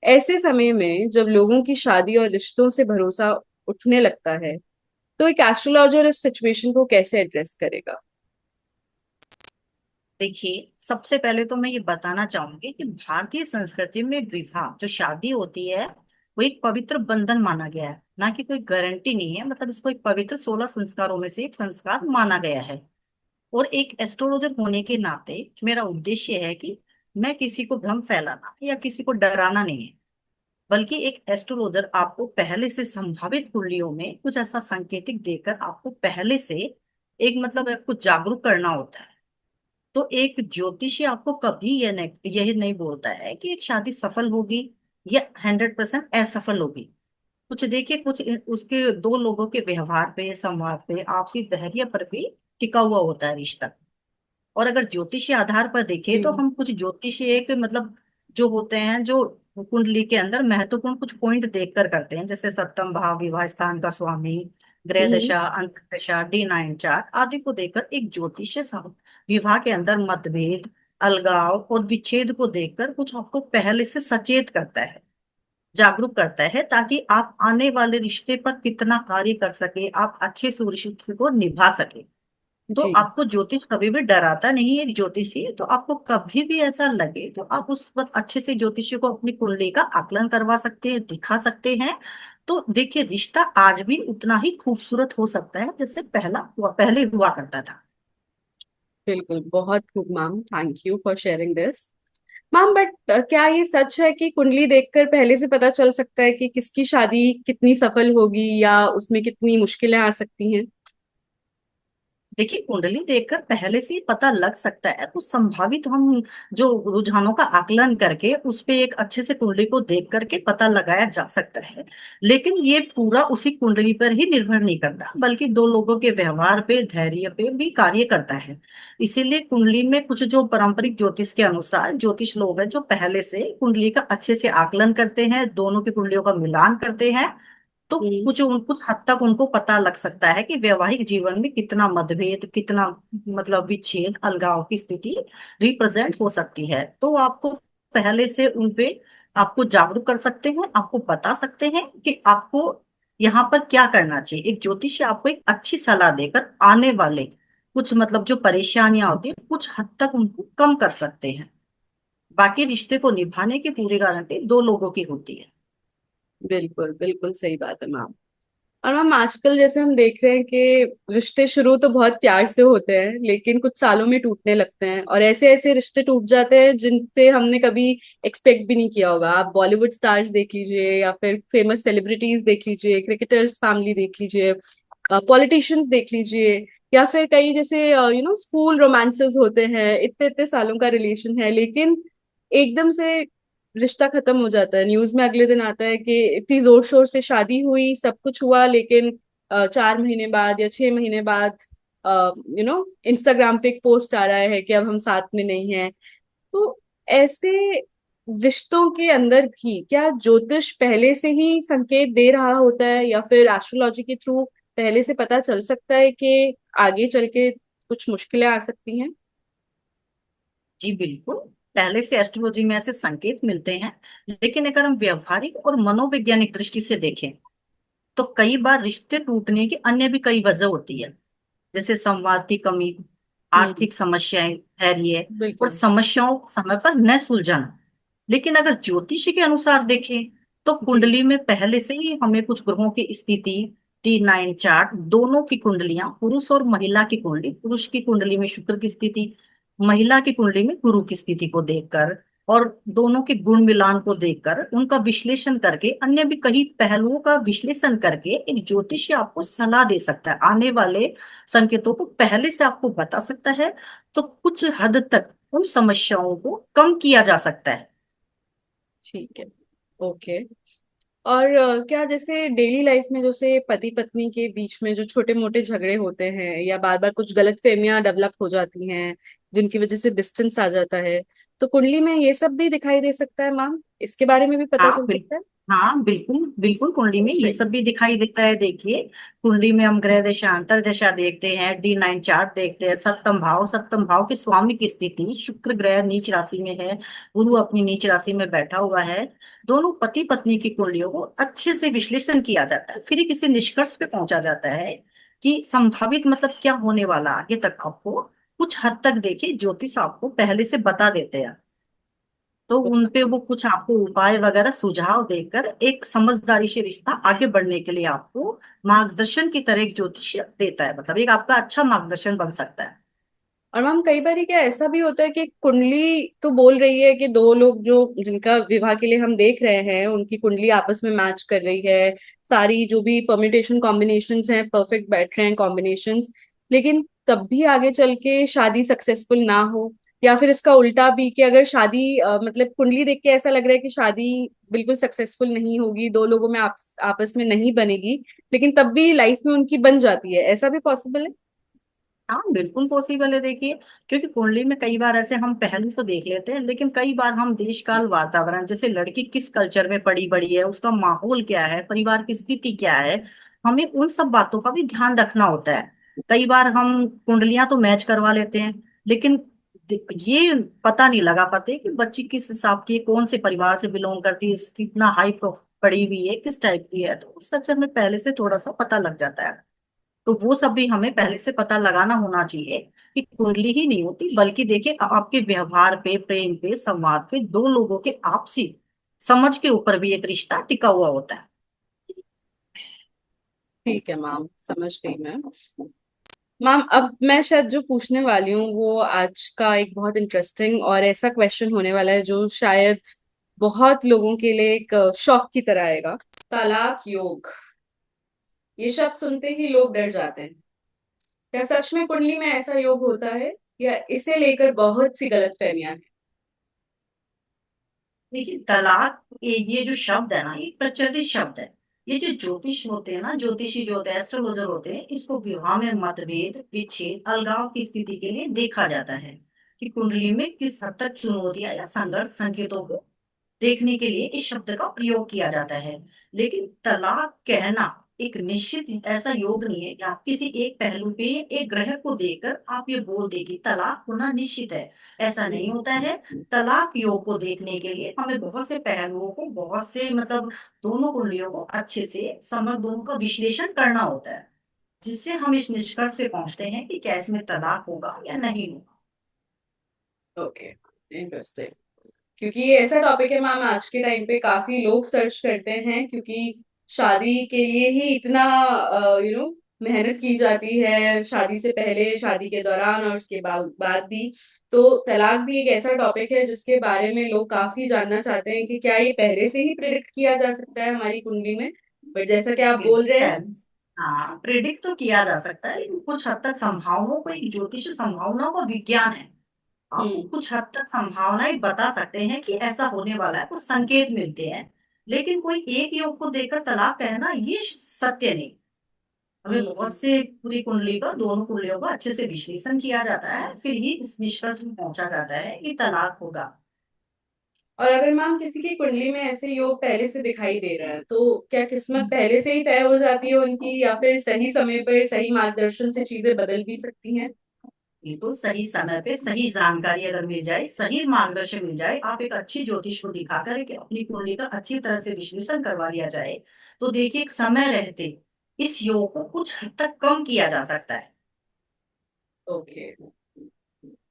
ऐसे समय में जब लोगों की शादी और रिश्तों से भरोसा उठने लगता है, तो एक एस्ट्रोलॉजर इस सिचुएशन को कैसे एड्रेस करेगा? देखिए सबसे पहले तो मैं ये बताना चाहूंगी कि भारतीय संस्कृति में विवाह जो शादी होती है वो एक पवित्र बंधन माना गया है, ना कि कोई गारंटी नहीं है। मतलब इसको एक पवित्र 16 संस्कारों में से एक संस्कार माना गया है। और एक एस्ट्रोलॉजर होने के नाते मेरा उद्देश्य है कि मैं किसी को भ्रम फैलाना या किसी को डराना नहीं है, बल्कि एक एस्ट्रोलॉजर आपको पहले से संभावित कुंडलियों में कुछ ऐसा संकेतिक देकर आपको पहले से एक मतलब आपको जागरूक करना होता है। तो एक ज्योतिषी आपको कभी यही नहीं बोलता है कि एक शादी सफल होगी या 100% असफल होगी। कुछ देखिए कुछ उसके दो लोगों के व्यवहार पे, संवाद पे, आपसी धैर्य पर भी टिका हुआ होता है रिश्ता। और अगर ज्योतिषी आधार पर देखें तो जी। हम कुछ ज्योतिषी एक मतलब जो होते हैं जो कुंडली के अंदर महत्वपूर्ण कुछ पॉइंट देखकर करते हैं, जैसे सप्तम भाव, विवाह स्थान का स्वामी, ग्रह हम्म। दशा, अंत दशा, D9 चार्ट आदि को देखकर एक ज्योतिष विवाह के अंदर मतभेद, अलगाव और विच्छेद को देखकर कुछ आपको पहले से सचेत करता है, जागरूक करता है, ताकि आप आने वाले रिश्ते पर कितना कार्य कर सके, आप अच्छे से उस रिश्ते को निभा सके। तो जी। आपको ज्योतिष कभी भी डराता नहीं है। एक ज्योतिषी तो आपको कभी भी ऐसा लगे तो आप उस वक्त अच्छे से ज्योतिषी को अपनी कुंडली का आकलन करवा सकते हैं, दिखा सकते हैं। तो देखिए रिश्ता आज भी उतना ही खूबसूरत हो सकता है जैसे पहले हुआ करता था। बिल्कुल, बहुत खूब ma'am, thank you for sharing this. Ma'am but क्या ये सच है कि कुंडली देखकर पहले से पता चल सकता है कि किसकी शादी कितनी सफल होगी या उसमें कितनी मुश्किलें आ सकती हैं? देखिए, कुंडली देखकर पहले से ही पता लग सकता है, तो संभावित हम जो रुझानों का आकलन करके उस पे एक अच्छे से कुंडली को देख करके पता लगाया जा सकता है। लेकिन ये पूरा उसी कुंडली पर ही निर्भर नहीं करता, बल्कि दो लोगों के व्यवहार पे, धैर्य पे भी कार्य करता है। इसीलिए कुंडली में कुछ जो पारंपरिक ज्योतिष के अनुसार ज्योतिष लोग हैं जो पहले से कुंडली का अच्छे से आकलन करते हैं, दोनों की कुंडलियों का मिलान करते हैं, तो हम्म। कुछ हद तक उनको पता लग सकता है कि वैवाहिक जीवन में कितना मतभेद, कितना मतलब विच्छेद, अलगाव की स्थिति रिप्रेजेंट हो सकती है। तो आपको पहले से उनपे आपको जागरूक कर सकते हैं, आपको बता सकते हैं कि आपको यहाँ पर क्या करना चाहिए। एक ज्योतिषी आपको एक अच्छी सलाह देकर आने वाले कुछ मतलब जो परेशानियां होती है कुछ हद तक उनको कम कर सकते हैं। बाकी रिश्ते को निभाने की पूरी गारंटी दो लोगों की होती है। बिल्कुल बिल्कुल सही बात है मैम। और मैम आजकल जैसे हम देख रहे हैं कि रिश्ते शुरू तो बहुत प्यार से होते हैं लेकिन कुछ सालों में टूटने लगते हैं, और ऐसे ऐसे रिश्ते टूट जाते हैं जिनसे हमने कभी एक्सपेक्ट भी नहीं किया होगा। आप बॉलीवुड स्टार्स देख लीजिए या फिर फेमस सेलिब्रिटीज देख लीजिए, क्रिकेटर्स फैमिली देख लीजिए, पॉलिटिशियंस देख लीजिए, या फिर कई जैसे स्कूल रोमांसेस होते हैं, इतने इतने सालों का रिलेशन है लेकिन एकदम से रिश्ता खत्म हो जाता है। न्यूज में अगले दिन आता है कि इतनी जोर शोर से शादी हुई, सब कुछ हुआ, लेकिन 4 महीने बाद या 6 महीने बाद इंस्टाग्राम पे एक पोस्ट आ रहा है कि अब हम साथ में नहीं है। तो ऐसे रिश्तों के अंदर भी क्या ज्योतिष पहले से ही संकेत दे रहा होता है, या फिर एस्ट्रोलॉजी के थ्रू पहले से पता चल सकता है कि आगे चल के कुछ मुश्किलें आ सकती हैं? जी बिल्कुल, पहले से एस्ट्रोलॉजी में ऐसे संकेत मिलते हैं। लेकिन अगर हम व्यवहारिक और मनोवैज्ञानिक दृष्टि से देखें तो कई बार रिश्ते टूटने की अन्य भी कई वजह होती है, जैसे संवाद की कमी, हम्म। आर्थिक समस्याएं, धैर्य और बिल्कुल। समस्याओं को समय पर न सुलझाना। लेकिन अगर ज्योतिषी के अनुसार देखें तो जी। कुंडली में पहले से ही हमें कुछ ग्रहों की स्थिति, T9 चार्ट, दोनों की कुंडलियां, पुरुष और महिला की कुंडली, पुरुष की कुंडली में शुक्र की स्थिति, महिला की कुंडली में गुरु की स्थिति को देखकर और दोनों के गुण मिलान को देखकर उनका विश्लेषण करके, अन्य भी कई पहलुओं का विश्लेषण करके एक ज्योतिषी आपको सलाह दे सकता है, आने वाले संकेतों को पहले से आपको बता सकता है। तो कुछ हद तक उन समस्याओं को कम किया जा सकता है। ठीक है। ओके। और क्या जैसे डेली लाइफ में जैसे पति पत्नी के बीच में जो छोटे मोटे झगड़े होते हैं या बार बार कुछ गलत फहमियां डेवलप हो जाती हैं जिनकी वजह से डिस्टेंस आ जाता है, तो कुंडली में ये सब भी दिखाई दे सकता है मैम? इसके बारे में भी पता हाँ चल सकता है? हाँ बिल्कुल बिल्कुल, कुंडली में ये इंटरेस्टिंग। सब भी दिखाई देता है। देखिए, कुंडली में हम ग्रह दशा, अंतर दशा देखते हैं, D9 चार्ट देखते हैं, सप्तम भाव, सप्तम भाव के स्वामी की स्थिति, शुक्र ग्रह नीच राशि में है, गुरु अपनी नीच राशि में बैठा हुआ है। दोनों पति पत्नी की कुंडलियों को अच्छे से विश्लेषण किया जाता है, फिर किसी निष्कर्ष पे पहुंचा जाता है कि संभावित मतलब क्या होने वाला आगे तक। आपको कुछ हद तक देखिए ज्योतिष आपको पहले से बता देते हैं, तो उनपे वो कुछ आपको उपाय वगैरह सुझाव देकर एक समझदारी से रिश्ता आगे बढ़ने के लिए आपको मार्गदर्शन की तरह एक ज्योतिष देता है, मतलब एक आपका अच्छा मार्गदर्शन बन सकता है। और मैम कई बार क्या ऐसा भी होता है कि कुंडली तो बोल रही है कि दो लोग जो जिनका विवाह के लिए हम देख रहे हैं उनकी कुंडली आपस में मैच कर रही है, सारी जो भी परम्यूटेशन कॉम्बिनेशंस हैं परफेक्ट बैठ रहे हैं कॉम्बिनेशंस, लेकिन तब भी आगे चल के शादी सक्सेसफुल ना हो, या फिर इसका उल्टा भी कि अगर शादी मतलब कुंडली देख के ऐसा लग रहा है कि शादी बिल्कुल सक्सेसफुल नहीं होगी, दो लोगों में आपस में नहीं बनेगी, लेकिन तब भी लाइफ में उनकी बन जाती है, ऐसा भी पॉसिबल है? हाँ बिल्कुल पॉसिबल है। देखिए, क्योंकि कुंडली में कई बार ऐसे हम पहलू तो देख लेते हैं, लेकिन कई बार हम देश काल वातावरण, जैसे लड़की किस कल्चर में पड़ी बड़ी है, उसका माहौल क्या है, परिवार की स्थिति क्या है, हमें उन सब बातों का भी ध्यान रखना होता है। कई बार हम कुंडलियां तो मैच करवा लेते हैं, लेकिन ये पता नहीं लगा पाते कि बच्ची किस हिसाब की है, कौन से परिवार से बिलोंग करती है, कितना हाई पढ़ी हुई है, किस टाइप की है, तो उस सब से हमें पहले से थोड़ा सा पता लग जाता है। तो वो सब भी हमें पहले से पता लगाना होना चाहिए कि कुंडली ही नहीं होती, बल्कि देखिए आपके व्यवहार पे, प्रेम पे, संवाद पे, दो लोगों के आपसी समझ के ऊपर भी एक रिश्ता टिका हुआ होता है। ठीक है मैम, समझ गई मैं। मैम अब मैं शायद जो पूछने वाली हूँ वो आज का एक बहुत इंटरेस्टिंग और ऐसा क्वेश्चन होने वाला है जो शायद बहुत लोगों के लिए एक शौक की तरह आएगा। तलाक योग, ये शब्द सुनते ही लोग डर जाते हैं। क्या सच में कुंडली में ऐसा योग होता है, या इसे लेकर बहुत सी गलतफहमियां हैं? देखिए तलाक, ये जो शब्द है ना, ये प्रचलित शब्द है। ये जो ज्योतिष होते हैं ना, ज्योतिषी जो होते हैं, एस्ट्रोलॉजर होते हैं, इसको विवाह में मतभेद, विच्छेद, अलगाव की स्थिति के लिए देखा जाता है कि कुंडली में किस हद तक चुनौतियां या संघर्ष संकेतों को देखने के लिए इस शब्द का प्रयोग किया जाता है। लेकिन तलाक कहना एक निश्चित ऐसा योग नहीं है कि आप किसी एक पहलू पे, एक ग्रह को देखकर आप ये बोल दे कि तलाक होना निश्चित है। ऐसा नहीं हम्म। होता है। तलाक योग को देखने के लिए हमें बहुत से पहलुओं को, बहुत से मतलब दोनों कुंडलियों को अच्छे से समझ, दोनों का विश्लेषण करना होता है, जिससे हम इस निष्कर्ष पे पहुंचते हैं कि क्या इसमें तलाक होगा या नहीं होगा। Okay, interesting. क्योंकि ये ऐसा टॉपिक है मैम, आज के टाइम पे काफी लोग सर्च करते हैं, क्योंकि शादी के लिए ही इतना मेहनत की जाती है, शादी से पहले, शादी के दौरान और उसके बाद भी। तो तलाक भी एक ऐसा टॉपिक है जिसके बारे में लोग काफी जानना चाहते हैं कि क्या ये पहले से ही प्रिडिक्ट किया जा सकता है हमारी कुंडली में। बट जैसा कि आप बोल रहे हैं। हाँ, प्रिडिक्ट तो किया जा सकता है, लेकिन कुछ हद तक संभावनाओं को, एक ज्योतिष संभावनाओं का विज्ञान है। आपको हम्म। कुछ हद तक संभावनाएं बता सकते हैं कि ऐसा होने वाला है, कुछ संकेत मिलते हैं। लेकिन कोई एक योग को देखकर तलाक कहना ये सत्य नहीं। हमें बहुत हम्म। से पूरी कुंडली का, दोनों कुंडलियों का अच्छे से विश्लेषण किया जाता है, फिर ही इस निष्कर्ष में पहुंचा जाता है कि तलाक होगा। और अगर मैम किसी की कुंडली में ऐसे योग पहले से दिखाई दे रहा है, तो क्या किस्मत पहले से ही तय हो जाती है उनकी, या फिर सही समय पर सही मार्गदर्शन से चीजें बदल भी सकती हैं? बिल्कुल सही समय पे सही जानकारी अगर मिल जाए, सही मार्गदर्शन मिल जाए, आप एक अच्छी ज्योतिष को दिखाकर एक अपनी कुंडली का अच्छी तरह से विश्लेषण करवा लिया जाए, तो देखिए एक समय रहते इस योग को कुछ हद तक कम किया जा सकता है। ओके,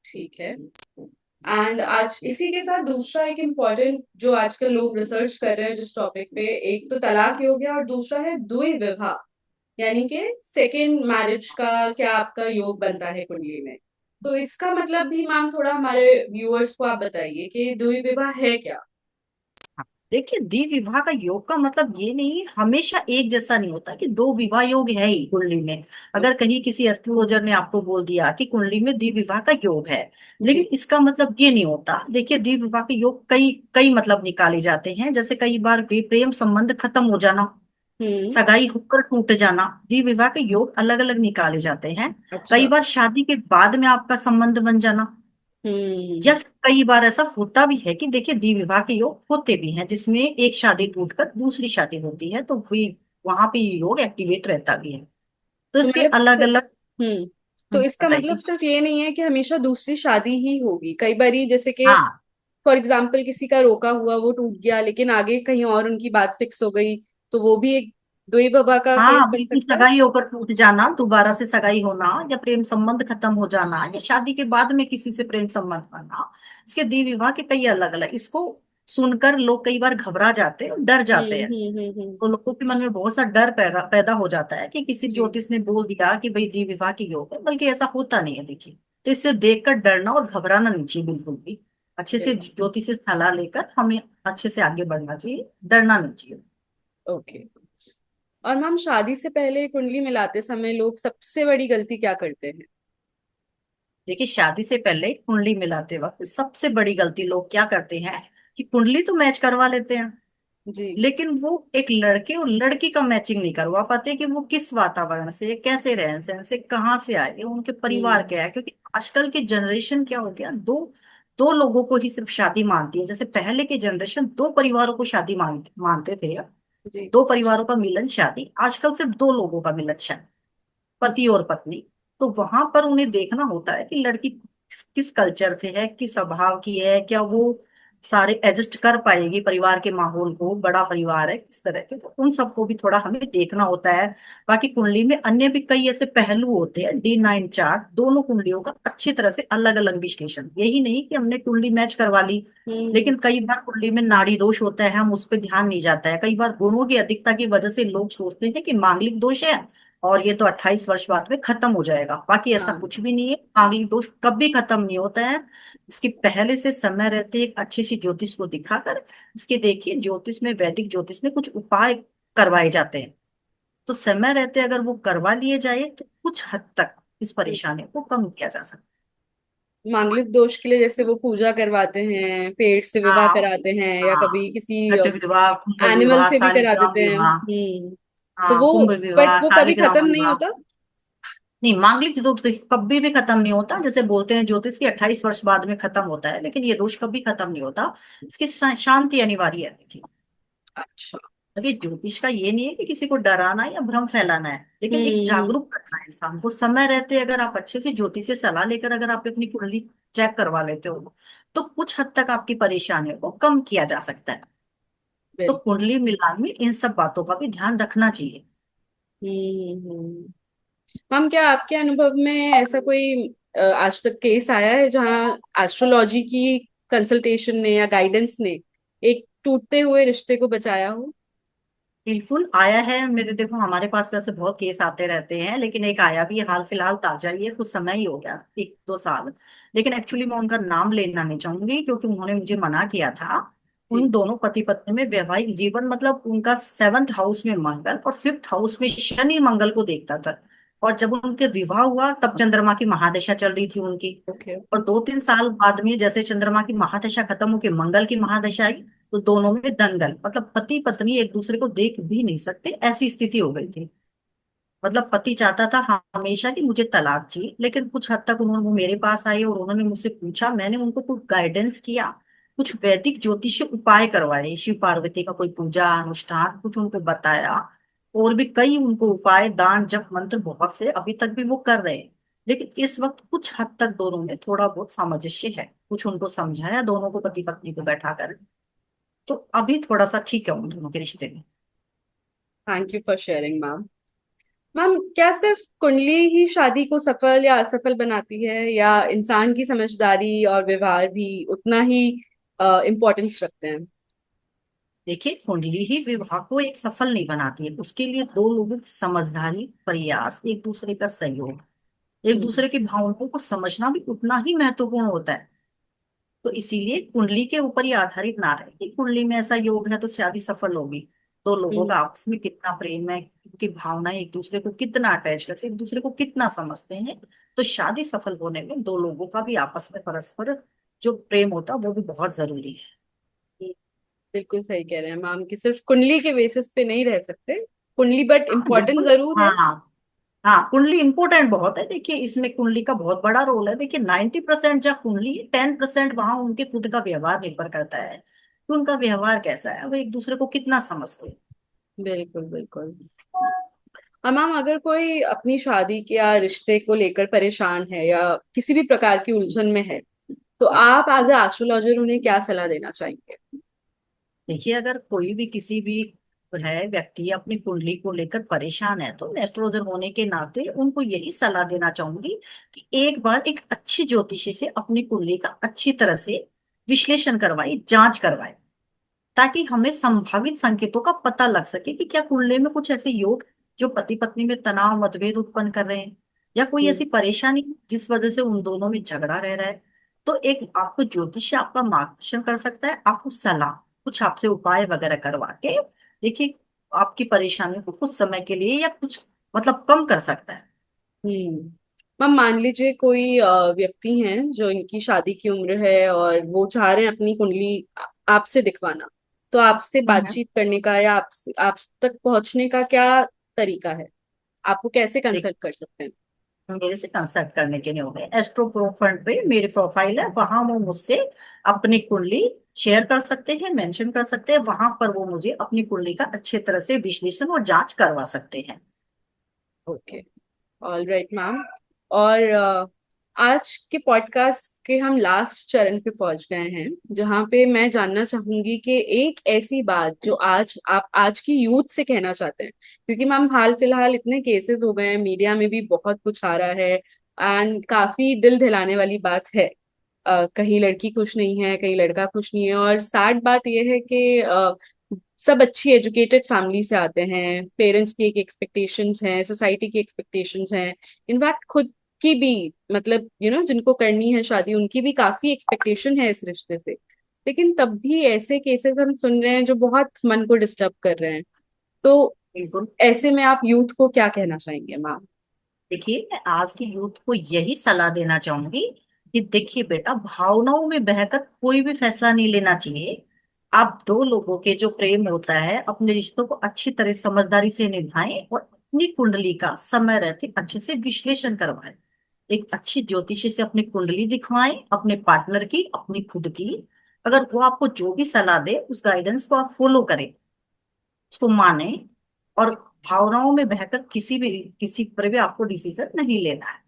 ठीक है। एंड आज इसी के साथ दूसरा एक इम्पोर्टेंट जो आजकल लोग रिसर्च कर रहे हैं जिस टॉपिक पे, एक तो तलाक योग है और दूसरा है द्विविवाह, यानी कि सेकेंड मैरिज का क्या आपका योग बनता है कुंडली में। तो इसका मतलब भी मैम थोड़ा हमारे व्यूअर्स को आप बताइए कि द्विविवाह है क्या। हाँ, देखिए द्वि विवाह का योग का मतलब ये नहीं, हमेशा एक जैसा नहीं होता कि दो विवाह योग है ही कुंडली में। अगर कहीं किसी एस्ट्रोलॉजर ने आपको बोल दिया कि कुंडली में द्वि विवाह का योग है, जी। लेकिन इसका मतलब ये नहीं होता। देखिए द्वि विवाह के योग कई कई मतलब निकाले जाते हैं, जैसे कई बार प्रेम संबंध खत्म हो जाना, हम्म। सगाई होकर टूट जाना, द्वि विवाह के योग अलग अलग निकाले जाते हैं। कई अच्छा। बार शादी के बाद में आपका संबंध बन जाना, या हम्म। कई बार ऐसा होता भी है कि देखिए द्वि विवाह के योग होते भी हैं, जिसमें एक शादी टूटकर दूसरी शादी होती है, तो वे वहां पे ये योग एक्टिवेट रहता भी है। तो तो इसके मतलब अलग अलग। हम्म तो इसका मतलब बताइए। सिर्फ ये नहीं है कि हमेशा दूसरी शादी ही होगी, कई बारी जैसे कि हाँ फॉर एग्जाम्पल किसी का रोका हुआ वो टूट गया लेकिन आगे कहीं और उनकी बात फिक्स हो गई, तो वो भी एक द्वैविवाह का केस हाँ, बन बिल्कुल सकता है। सगाई होकर टूट जाना, दोबारा से सगाई होना, या प्रेम संबंध खत्म हो जाना, या शादी के बाद में किसी से प्रेम संबंध बनना, इसके द्वि विवाह के कई अलग अलग। इसको सुनकर लोग कई बार घबरा जाते हैं और डर जाते हैं। तो लोगों के मन में बहुत सा डर पैदा पैदा हो जाता है कि किसी जी। ज्योतिष ने बोल दिया कि भाई द्वि विवाह की योग है, बल्कि ऐसा होता नहीं है। देखिए, तो इससे देखकर डरना और घबराना नहीं चाहिए बिल्कुल भी। अच्छे से ज्योतिष से सलाह लेकर हमें अच्छे से आगे बढ़ना चाहिए, डरना नहीं चाहिए। ओके। और मैम शादी से पहले कुंडली मिलाते समय लोग सबसे बड़ी गलती क्या करते हैं? देखिए शादी से पहले कुंडली मिलाते वक्त सबसे बड़ी गलती लोग क्या करते हैं कि कुंडली तो मैच करवा लेते हैं, जी। लेकिन वो एक लड़के और लड़की का मैचिंग नहीं करवा पाते कि वो किस वातावरण से, कैसे रहन सहन से, कहाँ से आए, उनके परिवार हम्म। क्या है। क्योंकि आजकल की जनरेशन क्या हो गया, दो दो लोगों को ही सिर्फ शादी मानती है। जैसे पहले की जनरेशन दो परिवारों को शादी मानते थे, जी। दो परिवारों का मिलन शादी। आजकल सिर्फ दो लोगों का मिलन शादी, पति और पत्नी। तो वहां पर उन्हें देखना होता है कि लड़की किस कल्चर से है, किस स्वभाव की है, क्या वो सारे एडजस्ट कर पाएगी परिवार के माहौल को, बड़ा परिवार है किस तरह के, तो उन सबको भी थोड़ा हमें देखना होता है। बाकी कुंडली में अन्य भी कई ऐसे पहलू होते हैं। D9 चार्ट दोनों कुंडलियों का अच्छी तरह से अलग अलग विश्लेषण, यही नहीं कि हमने कुंडली मैच करवा ली, हम्म। लेकिन कई बार कुंडली में नाड़ी दोष होता है, हम उस पर ध्यान नहीं जाता है। कई बार गुणों की अधिकता की वजह से लोग सोचते हैं कि मांगलिक दोष है, और ये तो 28 वर्ष बाद में खत्म हो जाएगा। बाकी ऐसा हाँ। कुछ भी नहीं है, मांगलिक दोष कभी खत्म नहीं होता है। इसकी पहले से समय रहते एक अच्छी सी ज्योतिष को दिखाकर इसके देखिए, ज्योतिष में, वैदिक ज्योतिष में कुछ उपाय करवाए जाते हैं। तो समय रहते अगर वो करवा लिए जाए तो कुछ हद तक इस परेशानी को कम किया जा सकता मांगलिक दोष के लिए जैसे वो पूजा करवाते हैं, पेट से है। विवाह हाँ। कराते हैं, या हाँ, कभी किसी घट विवाह, कुंभ एनिमल विवाह, से भी करा शालिग्राम देते हैं। विवाह। तो हाँ, वो, कुंभ बट विवाह, वो कभी शालिग्राम खत्म नहीं विवाह। होता। नहीं, मांगलिक दोष कभी भी खत्म नहीं होता। जैसे बोलते हैं ज्योतिष की 28 वर्ष बाद में खत्म होता है, लेकिन ये दोष कभी खत्म नहीं होता। इसकी शांति अनिवार्य है। देखिए, अच्छा। अभी ज्योतिष का ये नहीं है कि किसी को डराना या भ्रम फैलाना है, लेकिन एक हम्म। जागरूक करना है इंसान को। समय रहते अगर आप अच्छे से ज्योतिष से सलाह लेकर अगर आप अपनी कुंडली चेक करवा लेते हो तो कुछ हद तक आपकी परेशानियों को कम किया जा सकता है। तो बिल्कुल। कुंडली मिलान में इन सब बातों का भी ध्यान रखना चाहिए। हम्म। हम, क्या आपके अनुभव में ऐसा कोई आज तक केस आया है जहाँ एस्ट्रोलॉजी की कंसल्टेशन ने या गाइडेंस ने एक टूटते हुए रिश्ते को बचाया हो? बिल्कुल आया है मेरे। देखो, हमारे पास वैसे बहुत केस आते रहते हैं, लेकिन एक आया भी है, हाल फिलहाल ताजा ही है, कुछ समय ही हो गया, 1-2 साल। लेकिन एक्चुअली मैं उनका नाम लेना नहीं चाहूंगी क्योंकि उन्होंने मुझे मना किया था। जी। उन दोनों पति पत्नी में वैवाहिक जीवन, मतलब उनका 7th हाउस में मंगल और 5th हाउस में शनि मंगल को देखता था। और जब उनके विवाह हुआ तब चंद्रमा की महादशा चल रही थी उनकी। ओके। और 2-3 साल बाद में जैसे चंद्रमा की महादशा खत्म होकर मंगल की महादशा आई, तो दोनों में दंगल, मतलब पति पत्नी एक दूसरे को देख भी नहीं सकते, ऐसी स्थिति हो गई थी। मतलब पति चाहता था हमेशा कि मुझे तलाक चाहिए, लेकिन कुछ हद तक उन्होंने, वो मेरे पास आए और उन्होंने मुझसे पूछा, मैंने उनको कुछ गाइडेंस किया, कुछ वैदिक ज्योतिषीय उपाय करवाए, शिव पार्वती का कोई पूजा अनुष्ठान कुछ उनको बताया। और भी कई उनको उपाय, दान जप मंत्र बहुत से अभी तक भी वो कर रहे हैं। लेकिन इस वक्त कुछ हद तक दोनों में थोड़ा बहुत सामंजस्य है, कुछ उनको समझाया दोनों को, पति पत्नी को बैठा कर। तो अभी थोड़ा सा ठीक है उन दोनों के रिश्ते में। Thank you for sharing ma'am. Ma'am, क्या सिर्फ कुंडली ही शादी को सफल या असफल बनाती है, या इंसान की समझदारी और व्यवहार भी उतना ही इम्पोर्टेंस रखते हैं? देखिए, कुंडली ही विवाह को एक सफल नहीं बनाती है, उसके लिए दो लोगों की समझदारी, प्रयास, एक दूसरे का सहयोग, एक हम्म। दूसरे की भावनाओं को समझना भी उतना ही महत्वपूर्ण होता है। तो इसीलिए कुंडली के ऊपर ही आधारित ना रहे कि कुंडली में ऐसा योग है तो शादी सफल होगी। दो लोगों हम्म। का आपस में कितना प्रेम है, उनकी भावनाएं एक दूसरे को कितना अटैच करते हैं, एक दूसरे को कितना समझते हैं, तो शादी सफल होने में दो लोगों का भी आपस में परस्पर जो प्रेम होता है वो भी बहुत जरूरी है। बिल्कुल सही कह रहे हैं मैम कि सिर्फ कुंडली के बेसिस पे नहीं रह सकते। कुंडली बट हाँ, इम्पोर्टेंट बिल्कुल। जरूर है। हाँ। हाँ, कुंडली इंपॉर्टेंट बहुत है। देखिए, इसमें कुंडली का बहुत बड़ा रोल है। देखिए, 90% जब कुंडली, 10% वहां उनके खुद का व्यवहार निर्भर करता है कि उनका व्यवहार कैसा है, वो एक दूसरे को कितना समझते हैं। बिल्कुल बिल्कुल। और मैम, अगर कोई अपनी शादी के या रिश्ते को लेकर परेशान है या किसी भी प्रकार की उलझन में है, तो आप एज ए एस्ट्रोलॉजर उन्हें क्या सलाह देना चाहेंगे? देखिए, अगर कोई भी किसी भी है व्यक्ति अपनी कुंडली को लेकर परेशान है, तो मैं एस्ट्रोलॉजर होने के नाते उनको यही सलाह देना चाहूंगी कि एक बार एक अच्छी ज्योतिषी से अपनी कुंडली का अच्छी तरह से विश्लेषण करवाए, जांच करवाए, ताकि हमें संभावित संकेतों का पता लग सके कि क्या कुंडली में कुछ ऐसे योग जो पति पत्नी में तनाव मतभेद उत्पन्न कर रहे हैं, या कोई हम्म। ऐसी परेशानी जिस वजह से उन दोनों में झगड़ा रह रहा है। तो एक आपको ज्योतिष आपका मार्गदर्शन कर सकता है, आपको सलाह, कुछ आपसे उपाय वगैरह करवा के देखिए, आपकी परेशानियों को कुछ समय के लिए या कुछ, मतलब कम कर सकता है। हम्म। मैम, मान लीजिए कोई व्यक्ति हैं जो इनकी शादी की उम्र है और वो चाह रहे हैं अपनी कुंडली आपसे दिखवाना, तो आपसे हम्म। बातचीत करने का या आप तक पहुंचने का क्या तरीका है? आपको कैसे कंसल्ट कर सकते हैं? मेरे से कंसल्ट करने के लिए हो गए, एस्ट्रो प्रो फंड पे मेरी प्रोफाइल है, वहां वो मुझसे अपनी कुंडली शेयर कर सकते हैं, मेंशन कर सकते हैं, वहां पर वो मुझे अपनी कुंडली का अच्छे तरह से विश्लेषण और जांच करवा सकते हैं। ओके। All right ma'am. और आज के पॉडकास्ट के हम लास्ट चरण पे पहुंच गए हैं, जहाँ पे मैं जानना चाहूंगी कि एक ऐसी बात जो आज आप आज की यूथ से कहना चाहते हैं, क्योंकि मैम हाल फिलहाल इतने केसेस हो गए हैं, मीडिया में भी बहुत कुछ आ रहा है, एंड काफी दिल दहलाने वाली बात है। कहीं लड़की खुश नहीं है, कहीं लड़का खुश नहीं है, और सैड बात यह है कि सब अच्छी एजुकेटेड फैमिली से आते हैं, पेरेंट्स की एक एक्सपेक्टेशंस हैं, सोसाइटी की एक्सपेक्टेशंस हैं, इनफैक्ट खुद की भी, मतलब जिनको करनी है शादी उनकी भी काफी एक्सपेक्टेशन है इस रिश्ते से। लेकिन तब भी ऐसे केसेस हम सुन रहे हैं जो बहुत मन को डिस्टर्ब कर रहे हैं। तो बिल्कुल। ऐसे में आप यूथ को क्या कहना चाहेंगे मैम? देखिए, मैं आज की यूथ को यही सलाह देना चाहूंगी कि देखिए बेटा, भावनाओं में बहकर कोई भी फैसला नहीं लेना चाहिए। आप दो लोगों के जो प्रेम होता है, अपने रिश्तों को अच्छी तरह समझदारी से निभाएं और अपनी कुंडली का समय रहते अच्छे से विश्लेषण करवाएं। एक अच्छी ज्योतिषी से अपनी कुंडली दिखवाएं, अपने पार्टनर की, अपनी खुद की। अगर वो आपको जो भी सलाह दे, उस गाइडेंस को आप फॉलो करें, उसको माने। और भावनाओं में बहकर किसी पर भी आपको डिसीजन नहीं लेना है।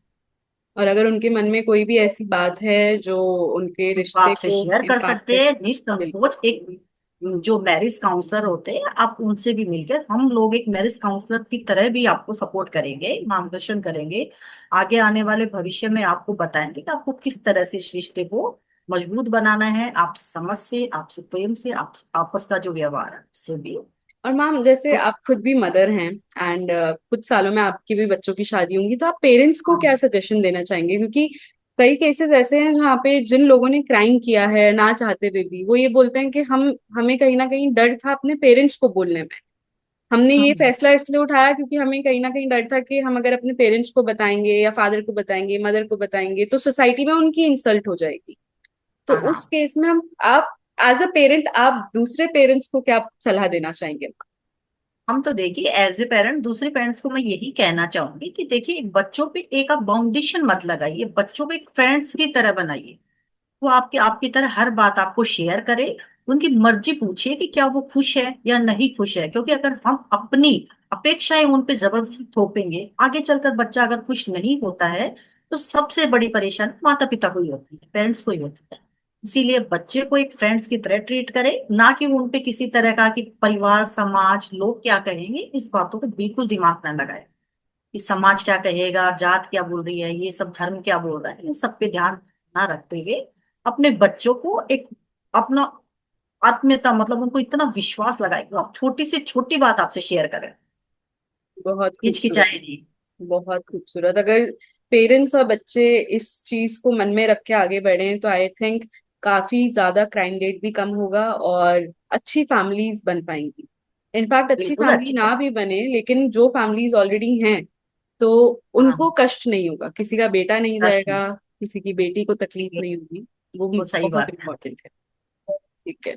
और अगर उनके मन में कोई भी ऐसी बात है जो उनके तो रिश्ते आपसे को शेयर कर इम्पैक्ट सकते कर। हैं बिल्कुल। निसंकोच। एक जो मैरिज काउंसलर होते हैं, आप उनसे भी मिलकर, हम लोग एक मैरिज काउंसलर की तरह भी आपको सपोर्ट करेंगे, मार्गदर्शन करेंगे। आगे आने वाले भविष्य में आपको बताएंगे कि आपको किस तरह से इस रिश्ते को मजबूत बनाना है, आपसे समझ से, आपसे प्रेम से, आपस का जो व्यवहार है उससे भी। और मैम जैसे तो आप खुद भी मदर हैं एंड कुछ सालों में आपकी भी बच्चों की शादी होंगी, तो आप पेरेंट्स को क्या हाँ। सजेशन देना चाहेंगे? क्योंकि कई केसेस ऐसे हैं जहाँ पे जिन लोगों ने क्राइम किया है ना चाहते हुए भी, वो ये बोलते हैं कि हम हमें कहीं ना कहीं डर था अपने पेरेंट्स को बोलने में। हमने ये हम्म। फैसला इसलिए उठाया क्योंकि हमें कहीं ना कहीं डर था कि हम अगर अपने पेरेंट्स को बताएंगे या फादर को बताएंगे, मदर को बताएंगे, तो सोसाइटी में उनकी इंसल्ट हो जाएगी। तो हाँ, उस हाँ। केस में हम आप एज अ पेरेंट आप दूसरे पेरेंट्स को क्या सलाह देना चाहेंगे? हम तो देखिए, एज ए पेरेंट दूसरे पेरेंट्स को मैं यही कहना चाहूंगी कि देखिए, बच्चों पे एक आप बाउंडेशन मत लगाइए, बच्चों को एक फ्रेंड्स की तरह बनाइए। वो आपकी आपकी तरह हर बात आपको शेयर करे। उनकी मर्जी पूछिए कि क्या वो खुश है या नहीं खुश है, क्योंकि अगर हम अपनी अपेक्षाएं उन पे जबरदस्ती थोपेंगे, आगे चलकर बच्चा अगर खुश नहीं होता है, तो सबसे बड़ी परेशानी माता पिता को ही होती है, पेरेंट्स को ही होती है। इसीलिए बच्चे को एक फ्रेंड्स की तरह ट्रीट करें, ना कि उन पे किसी तरह का कि परिवार, समाज, लोग क्या कहेंगे, इस बातों को बिल्कुल दिमाग ना लगाए कि समाज क्या कहेगा, जात क्या बोल रही है, ये सब धर्म क्या बोल रहा है, इन सब पे ध्यान ना रखते हुए अपने बच्चों को एक अपना आत्मीयता, मतलब उनको इतना विश्वास लगाए कि आप छोटी से छोटी बात आपसे शेयर करें, बहुत खूबसूरत। हिचकिचाए नहीं। बहुत खूबसूरत। अगर पेरेंट्स और बच्चे इस चीज को मन में रख के आगे बढ़े तो आई थिंक काफी ज्यादा क्राइम रेट भी कम होगा और अच्छी फैमिलीज बन पाएंगी। इनफैक्ट अच्छी बिल्कुल फैमिली अच्छी ना बात। भी बने, लेकिन जो फैमिलीज ऑलरेडी हैं तो हाँ। उनको कष्ट नहीं होगा, किसी का बेटा नहीं कष्ट नहीं। जाएगा, किसी की बेटी को तकलीफ ये नहीं होगी। वो वो सही बहुत बात है। इम्पोर्टेंट है। ठीक है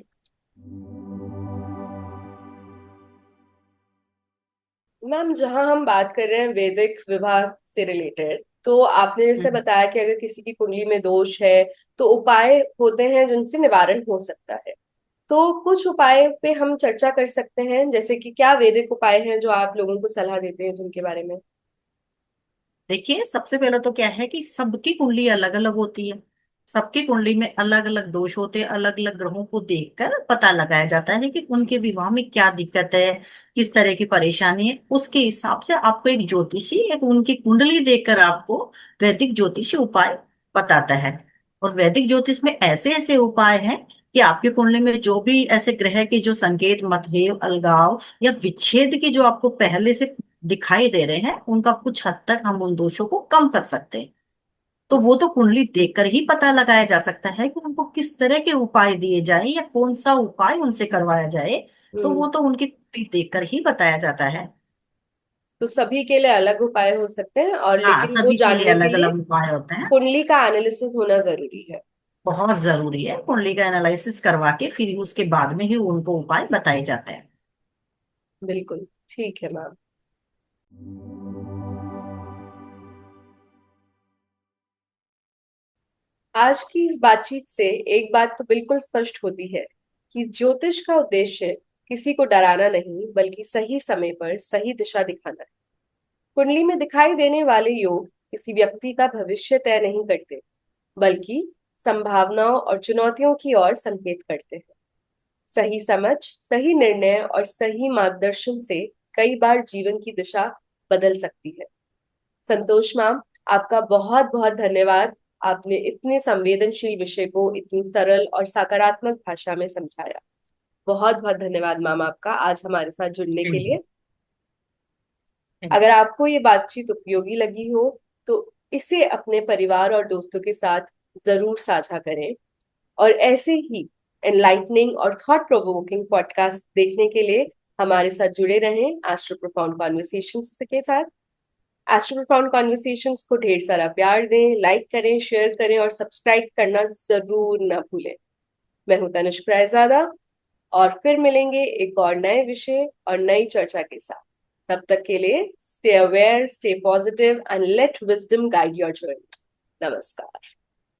मैम, जहाँ हम बात कर रहे हैं वैदिक विभाग से रिलेटेड, तो आपने जैसे हम्म। बताया कि अगर किसी की कुंडली में दोष है तो उपाय होते हैं जिनसे निवारण हो सकता है। तो कुछ उपाय पे हम चर्चा कर सकते हैं, जैसे कि क्या वैदिक उपाय हैं जो आप लोगों को सलाह देते हैं जिनके बारे में। देखिए, सबसे पहले तो क्या है कि सबकी कुंडली अलग अलग होती है। सबकी कुंडली में अलग अलग दोष होते हैं, अलग अलग ग्रहों को देखकर पता लगाया जाता है कि उनके विवाह में क्या दिक्कत है, किस तरह की परेशानी है। उसके हिसाब से आपको एक ज्योतिषी, एक उनकी कुंडली देखकर आपको वैदिक ज्योतिषी उपाय बताता है। और वैदिक ज्योतिष में ऐसे ऐसे उपाय हैं कि आपकी कुंडली में जो भी ऐसे ग्रह के जो संकेत, मतभेद, अलगाव या विच्छेद की जो आपको पहले से दिखाई दे रहे हैं, उनका कुछ हद तक हम उन दोषों को कम कर सकते हैं। तो वो तो कुंडली देखकर ही पता लगाया जा सकता है कि उनको किस तरह के उपाय दिए जाए या कौन सा उपाय उनसे करवाया जाए। तो हम्म। वो तो उनकी कुंडली देखकर ही बताया जाता है। तो सभी के लिए अलग उपाय हो सकते हैं, और हाँ, लेकिन वो सभी के लिए जानने के अलग लिए अलग उपाय होते हैं। कुंडली का एनालिसिस होना जरूरी है। बहुत जरूरी है, कुंडली का एनालिसिस करवा के फिर उसके बाद में ही उनको उपाय बताए जाते हैं। बिल्कुल ठीक है मैम। आज की इस बातचीत से एक बात तो बिल्कुल स्पष्ट होती है कि ज्योतिष का उद्देश्य किसी को डराना नहीं, बल्कि सही समय पर सही दिशा दिखाना है। कुंडली में दिखाई देने वाले योग किसी व्यक्ति का भविष्य तय नहीं करते, बल्कि संभावनाओं और चुनौतियों की ओर संकेत करते हैं। सही समझ, सही निर्णय और सही मार्गदर्शन से कई बार जीवन की दिशा बदल सकती है। संतोष मैम, आपका बहुत बहुत धन्यवाद। आपने इतने संवेदनशील विषय को इतनी सरल और सकारात्मक भाषा में समझाया। बहुत बहुत धन्यवाद मैम आपका आज हमारे साथ जुड़ने के लिए। Thank you. अगर आपको ये बातचीत उपयोगी लगी हो तो इसे अपने परिवार और दोस्तों के साथ जरूर साझा करें, और ऐसे ही एनलाइटनिंग और थॉट प्रोवोकिंग पॉडकास्ट देखने के लिए हमारे साथ जुड़े रहें एस्ट्रो प्रोफाउंड कॉन्वर्सेशंस के साथ। एस्ट्रो प्रोफाउंड कॉन्वर्सेशंस को ढेर सारा प्यार दें, लाइक करें, शेयर करें और सब्सक्राइब करना जरूर ना भूलें। मैं हूं तनुष रायजादा, और फिर मिलेंगे एक और नए विषय और नई चर्चा के साथ। तब तक के लिए stay aware, stay positive and let wisdom guide your journey. नमस्कार।